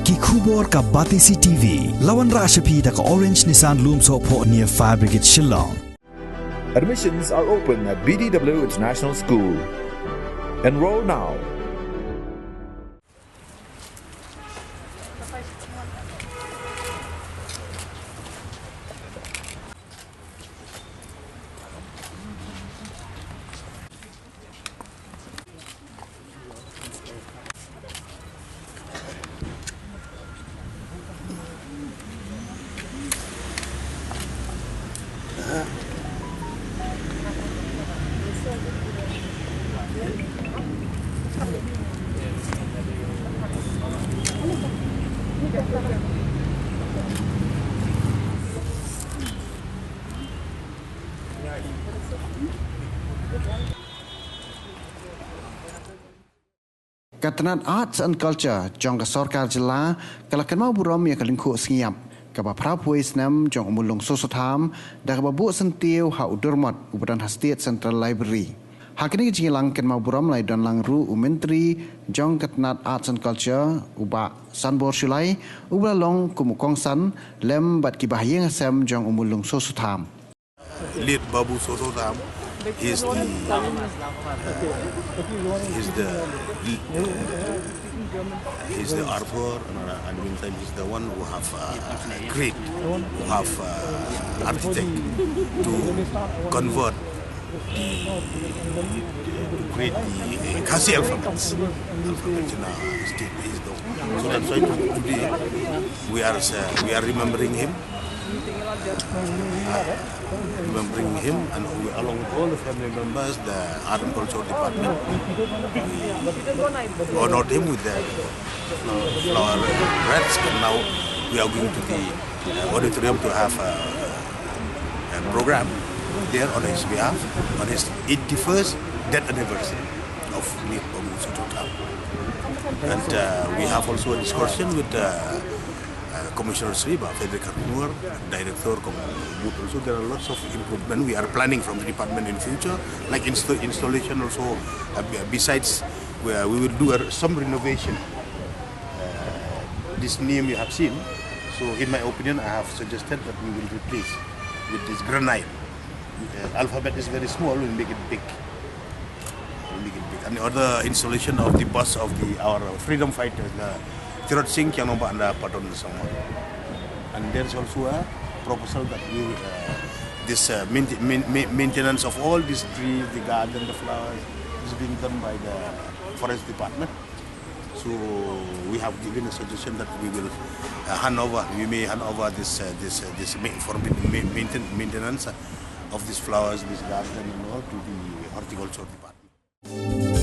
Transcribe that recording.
ki khubor ka batisi TV lawan rashapi da ka orange Nissan Loom Sopo near Fire Brigade Shillong. Admissions are open at BDW International School. Enroll now. Katanan Arts and Culture jong ka Sorkar Jilla kala Kynmaw Burom ya ka Lyngkhuh Sngi ka ba prapuai senam jong umulung Soso Tham da ka babu sentiu ha udurmat ubadan State Central Library. Hakini jingilang Kynmaw Burom lai don lang ru umentri jong Katanan Arts and Culture uba sanbor Shulai ubla long kumukong san lem bat ki Bahaïing Hasem jong umulung Soso Tham. Lead Babu Soso Tham is the author, and meantime he's the one who have create, who have architect to convert to create the Khasi alphabets. So that's why today we are remembering him. And we, along with all the family members, the Art and Culture Department, we honored him with the flower wreaths, and now we are going to the auditorium to have a program there on his behalf, on his 81st death anniversary of late Babu Soso Tham. And we have also a discussion with Commissioner Sriba, Frederick Hartmur, Director also. There are lots of improvement we are planning from the department in future, like installation also. Besides, where we will do some renovation. This name you have seen. So, in my opinion, I have suggested that we will replace with this granite. Alphabet is very small. We'll make it big. And the other installation of the bus of our freedom fighters. Sing yang nombor anda paton semua, and there's also a proposal that this maintenance of all these trees, the garden, the flowers, is being done by the forest department. So we have given a suggestion that we will we may hand over this for maintenance of these flowers, this garden, and all to the horticulture department.